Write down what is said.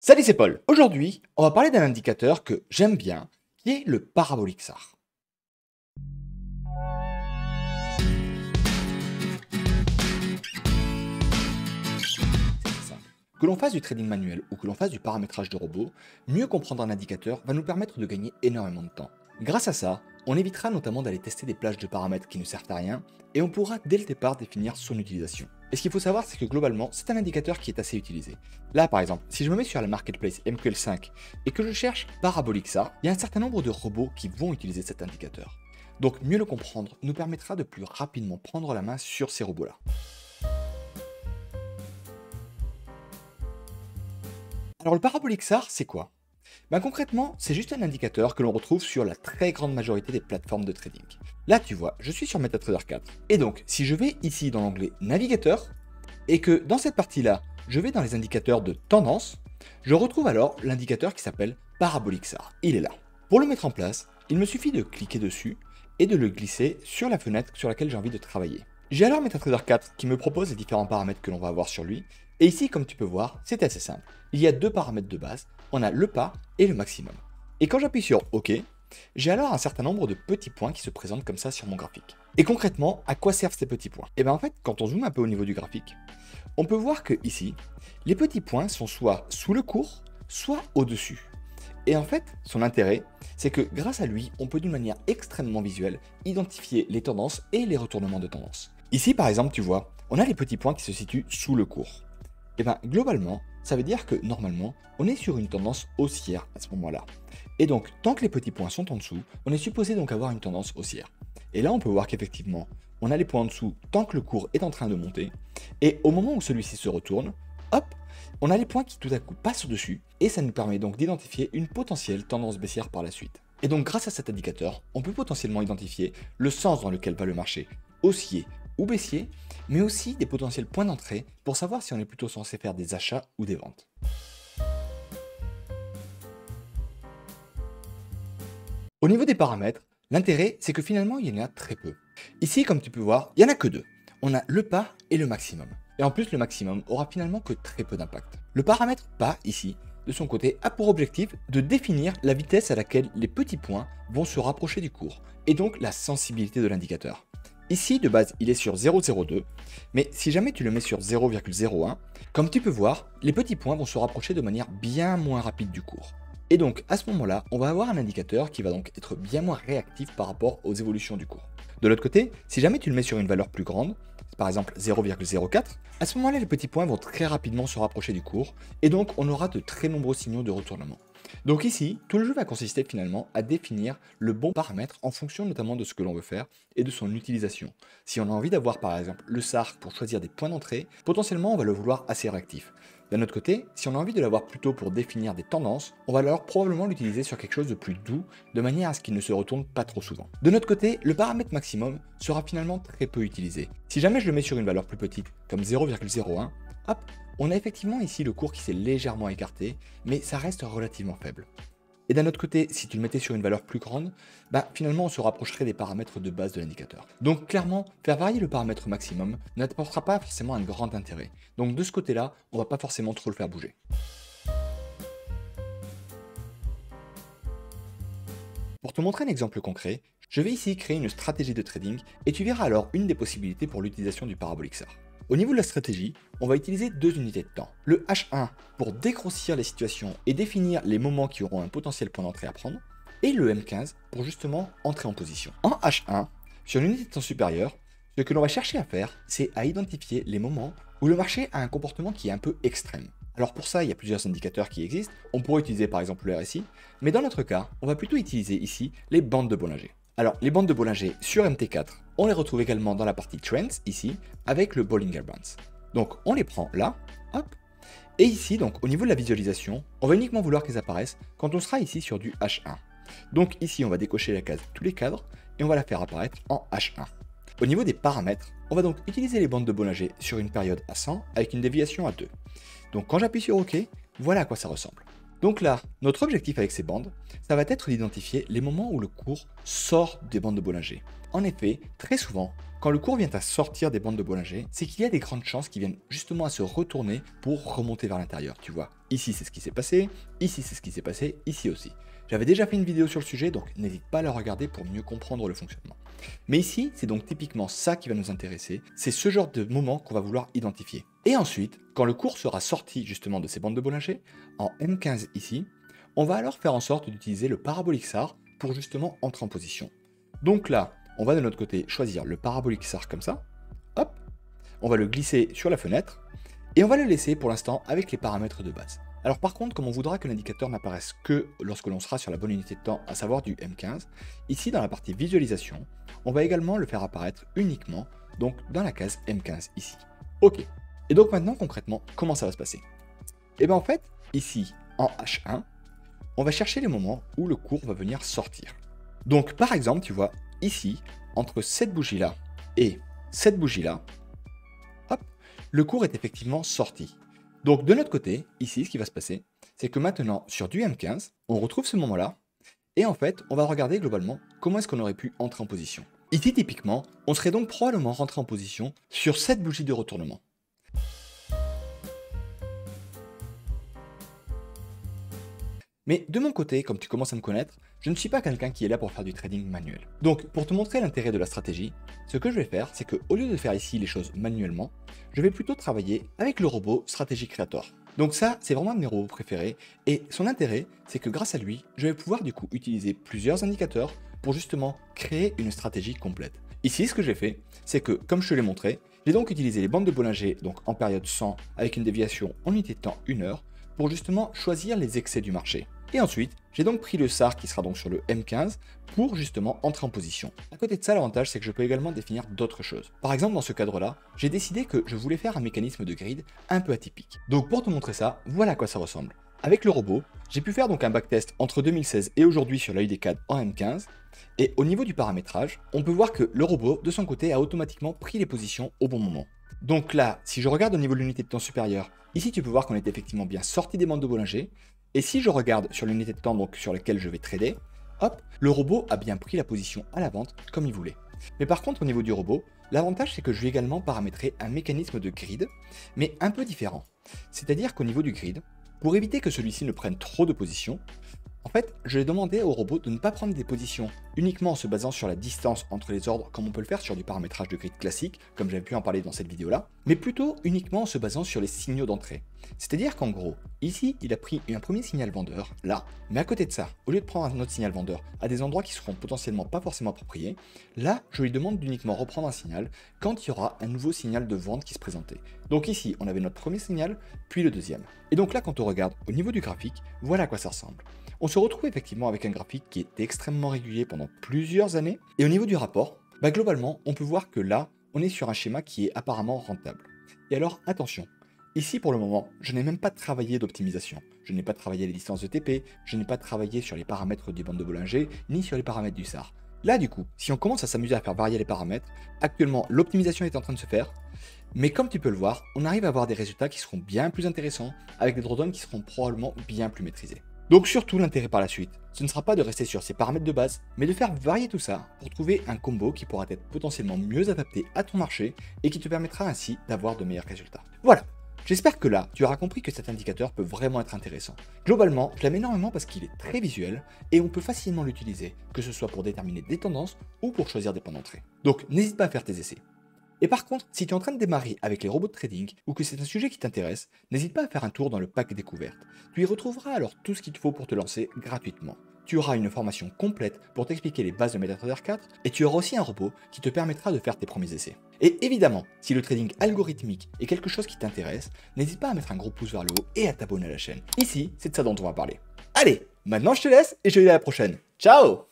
Salut, c'est Paul. Aujourd'hui, on va parler d'un indicateur que j'aime bien, qui est le parabolique SAR. C'est simple. Que l'on fasse du trading manuel ou que l'on fasse du paramétrage de robots, mieux comprendre un indicateur va nous permettre de gagner énormément de temps. Grâce à ça, on évitera notamment d'aller tester des plages de paramètres qui ne servent à rien et on pourra dès le départ définir son utilisation. Et ce qu'il faut savoir, c'est que globalement, c'est un indicateur qui est assez utilisé. Là, par exemple, si je me mets sur la marketplace MQL5 et que je cherche parabolique SAR, il y a un certain nombre de robots qui vont utiliser cet indicateur. Donc mieux le comprendre nous permettra de plus rapidement prendre la main sur ces robots-là. Alors le parabolique SAR, c'est quoi? Concrètement, c'est juste un indicateur que l'on retrouve sur la très grande majorité des plateformes de trading. Là, tu vois, je suis sur MetaTrader 4. Et donc, si je vais ici dans l'onglet Navigateur, et que dans cette partie-là, je vais dans les indicateurs de tendance, je retrouve alors l'indicateur qui s'appelle Parabolic SAR. Il est là. Pour le mettre en place, il me suffit de cliquer dessus et de le glisser sur la fenêtre sur laquelle j'ai envie de travailler. J'ai alors MetaTrader 4 qui me propose les différents paramètres que l'on va avoir sur lui. Et ici, comme tu peux voir, c'est assez simple. Il y a deux paramètres de base, on a le pas et le maximum. Et quand j'appuie sur OK, j'ai alors un certain nombre de petits points qui se présentent comme ça sur mon graphique. Et concrètement, à quoi servent ces petits points? Et bien en fait, quand on zoome un peu au niveau du graphique, on peut voir que ici, les petits points sont soit sous le cours, soit au-dessus. Et en fait, son intérêt, c'est que grâce à lui, on peut d'une manière extrêmement visuelle identifier les tendances et les retournements de tendance. Ici, par exemple, tu vois, on a les petits points qui se situent sous le cours. Et bien globalement, ça veut dire que normalement, on est sur une tendance haussière à ce moment-là. Et donc, tant que les petits points sont en dessous, on est supposé donc avoir une tendance haussière. Et là, on peut voir qu'effectivement, on a les points en dessous tant que le cours est en train de monter. Et au moment où celui-ci se retourne, hop, on a les points qui tout à coup passent au-dessus. Et ça nous permet donc d'identifier une potentielle tendance baissière par la suite. Et donc, grâce à cet indicateur, on peut potentiellement identifier le sens dans lequel va le marché, haussier ou baissier, mais aussi des potentiels points d'entrée pour savoir si on est plutôt censé faire des achats ou des ventes. Au niveau des paramètres, l'intérêt, c'est que finalement, il y en a très peu. Ici, comme tu peux voir, il n'y en a que deux. On a le pas et le maximum. Et en plus, le maximum aura finalement que très peu d'impact. Le paramètre pas, ici, de son côté, a pour objectif de définir la vitesse à laquelle les petits points vont se rapprocher du cours, et donc la sensibilité de l'indicateur. Ici, de base, il est sur 0,02, mais si jamais tu le mets sur 0,01, comme tu peux voir, les petits points vont se rapprocher de manière bien moins rapide du cours. Et donc, à ce moment-là, on va avoir un indicateur qui va donc être bien moins réactif par rapport aux évolutions du cours. De l'autre côté, si jamais tu le mets sur une valeur plus grande, par exemple 0,04, à ce moment-là, les petits points vont très rapidement se rapprocher du cours, et donc on aura de très nombreux signaux de retournement. Donc ici, tout le jeu va consister finalement à définir le bon paramètre en fonction notamment de ce que l'on veut faire et de son utilisation. Si on a envie d'avoir par exemple le SAR pour choisir des points d'entrée, potentiellement on va le vouloir assez réactif. D'un autre côté, si on a envie de l'avoir plutôt pour définir des tendances, on va alors probablement l'utiliser sur quelque chose de plus doux, de manière à ce qu'il ne se retourne pas trop souvent. De notre côté, le paramètre maximum sera finalement très peu utilisé. Si jamais je le mets sur une valeur plus petite, comme 0,01, hop, on a effectivement ici le cours qui s'est légèrement écarté, mais ça reste relativement faible. Et d'un autre côté, si tu le mettais sur une valeur plus grande, finalement on se rapprocherait des paramètres de base de l'indicateur. Donc clairement, faire varier le paramètre maximum n'apportera pas forcément un grand intérêt. Donc de ce côté-là, on va pas forcément trop le faire bouger. Pour te montrer un exemple concret, je vais ici créer une stratégie de trading et tu verras alors une des possibilités pour l'utilisation du parabolique SAR. Au niveau de la stratégie, on va utiliser deux unités de temps. Le H1 pour dégrossir les situations et définir les moments qui auront un potentiel point d'entrée à prendre, et le M15 pour justement entrer en position. En H1, sur l'unité de temps supérieure, ce que l'on va chercher à faire, c'est à identifier les moments où le marché a un comportement qui est un peu extrême. Alors pour ça, il y a plusieurs indicateurs qui existent. On pourrait utiliser par exemple le RSI, mais dans notre cas, on va plutôt utiliser ici les bandes de Bollinger. Alors, les bandes de Bollinger sur MT4, on les retrouve également dans la partie Trends, ici, avec le Bollinger Bands. Donc, on les prend là, hop, et ici, donc, au niveau de la visualisation, on va uniquement vouloir qu'ils apparaissent quand on sera ici sur du H1. Donc, ici, on va décocher la case tous les cadres, et on va la faire apparaître en H1. Au niveau des paramètres, on va donc utiliser les bandes de Bollinger sur une période à 100 avec une déviation à 2. Donc, quand j'appuie sur OK, voilà à quoi ça ressemble. Donc là, notre objectif avec ces bandes, ça va être d'identifier les moments où le cours sort des bandes de Bollinger. En effet, très souvent, quand le cours vient à sortir des bandes de Bollinger, c'est qu'il y a des grandes chances qu'ils viennent justement à se retourner pour remonter vers l'intérieur, tu vois. Ici, c'est ce qui s'est passé, ici, c'est ce qui s'est passé, ici aussi. J'avais déjà fait une vidéo sur le sujet, donc n'hésite pas à la regarder pour mieux comprendre le fonctionnement. Mais ici, c'est donc typiquement ça qui va nous intéresser, c'est ce genre de moment qu'on va vouloir identifier. Et ensuite, quand le cours sera sorti justement de ces bandes de Bollinger, en M15 ici, on va alors faire en sorte d'utiliser le parabolique SAR pour justement entrer en position. Donc là, on va de notre côté choisir le parabolique SAR comme ça, hop, on va le glisser sur la fenêtre, et on va le laisser pour l'instant avec les paramètres de base. Alors par contre, comme on voudra que l'indicateur n'apparaisse que lorsque l'on sera sur la bonne unité de temps, à savoir du M15, ici dans la partie visualisation, on va également le faire apparaître uniquement donc dans la case M15 ici. Ok. Et donc maintenant concrètement, comment ça va se passer? Et bien en fait, ici en H1, on va chercher les moments où le cours va venir sortir. Donc par exemple, tu vois, ici, entre cette bougie-là et cette bougie-là, hop, le cours est effectivement sorti. Donc de notre côté, ici, ce qui va se passer, c'est que maintenant, sur du M15, on retrouve ce moment-là, et en fait, on va regarder globalement comment est-ce qu'on aurait pu entrer en position. Ici, typiquement, on serait donc probablement rentré en position sur cette bougie de retournement. Mais de mon côté, comme tu commences à me connaître, je ne suis pas quelqu'un qui est là pour faire du trading manuel. Donc, pour te montrer l'intérêt de la stratégie, ce que je vais faire, c'est qu'au lieu de faire ici les choses manuellement, je vais plutôt travailler avec le robot Strategy Creator. Donc ça, c'est vraiment un de mes robots préférés, et son intérêt, c'est que grâce à lui, je vais pouvoir du coup utiliser plusieurs indicateurs pour justement créer une stratégie complète. Ici, ce que j'ai fait, c'est que, comme je te l'ai montré, j'ai donc utilisé les bandes de Bollinger, donc en période 100, avec une déviation en unité de temps 1 heure, pour justement choisir les excès du marché. Et ensuite, j'ai donc pris le SAR qui sera donc sur le M15 pour justement entrer en position. À côté de ça, l'avantage c'est que je peux également définir d'autres choses. Par exemple, dans ce cadre-là, j'ai décidé que je voulais faire un mécanisme de grid un peu atypique. Donc pour te montrer ça, voilà à quoi ça ressemble. Avec le robot, j'ai pu faire donc un backtest entre 2016 et aujourd'hui sur l'UD4 en M15. Et au niveau du paramétrage, on peut voir que le robot, de son côté, a automatiquement pris les positions au bon moment. Donc là, si je regarde au niveau de l'unité de temps supérieure, ici tu peux voir qu'on est effectivement bien sorti des bandes de Bollinger. Et si je regarde sur l'unité de temps donc sur laquelle je vais trader, hop, le robot a bien pris la position à la vente comme il voulait. Mais par contre au niveau du robot, l'avantage c'est que je vais également paramétrer un mécanisme de grid, mais un peu différent. C'est-à-dire qu'au niveau du grid, pour éviter que celui-ci ne prenne trop de positions, en fait, je vais demander au robot de ne pas prendre des positions uniquement en se basant sur la distance entre les ordres comme on peut le faire sur du paramétrage de grid classique, comme j'avais pu en parler dans cette vidéo-là, mais plutôt uniquement en se basant sur les signaux d'entrée. C'est-à-dire qu'en gros, ici, il a pris un premier signal vendeur, là, mais à côté de ça, au lieu de prendre un autre signal vendeur à des endroits qui seront potentiellement pas forcément appropriés, là, je lui demande d'uniquement reprendre un signal quand il y aura un nouveau signal de vente qui se présentait. Donc ici, on avait notre premier signal, puis le deuxième. Et donc là, quand on regarde au niveau du graphique, voilà à quoi ça ressemble. On se retrouve effectivement avec un graphique qui est extrêmement régulier pendant plusieurs années. Et au niveau du rapport, globalement, on peut voir que là, on est sur un schéma qui est apparemment rentable. Et alors, attention, ici pour le moment, je n'ai même pas travaillé d'optimisation. Je n'ai pas travaillé les distances de TP, je n'ai pas travaillé sur les paramètres des bandes de Bollinger, ni sur les paramètres du SAR. Là, du coup, si on commence à s'amuser à faire varier les paramètres, actuellement, l'optimisation est en train de se faire. Mais comme tu peux le voir, on arrive à avoir des résultats qui seront bien plus intéressants, avec des drawdowns qui seront probablement bien plus maîtrisés. Donc surtout l'intérêt par la suite, ce ne sera pas de rester sur ces paramètres de base, mais de faire varier tout ça pour trouver un combo qui pourra être potentiellement mieux adapté à ton marché et qui te permettra ainsi d'avoir de meilleurs résultats. Voilà, j'espère que là, tu auras compris que cet indicateur peut vraiment être intéressant. Globalement, je l'aime énormément parce qu'il est très visuel et on peut facilement l'utiliser, que ce soit pour déterminer des tendances ou pour choisir des points d'entrée. Donc n'hésite pas à faire tes essais. Et par contre, si tu es en train de démarrer avec les robots de trading ou que c'est un sujet qui t'intéresse, n'hésite pas à faire un tour dans le pack découverte. Tu y retrouveras alors tout ce qu'il te faut pour te lancer gratuitement. Tu auras une formation complète pour t'expliquer les bases de MetaTrader 4 et tu auras aussi un robot qui te permettra de faire tes premiers essais. Et évidemment, si le trading algorithmique est quelque chose qui t'intéresse, n'hésite pas à mettre un gros pouce vers le haut et à t'abonner à la chaîne. Ici, c'est de ça dont on va parler. Allez, maintenant je te laisse et je te dis à la prochaine. Ciao!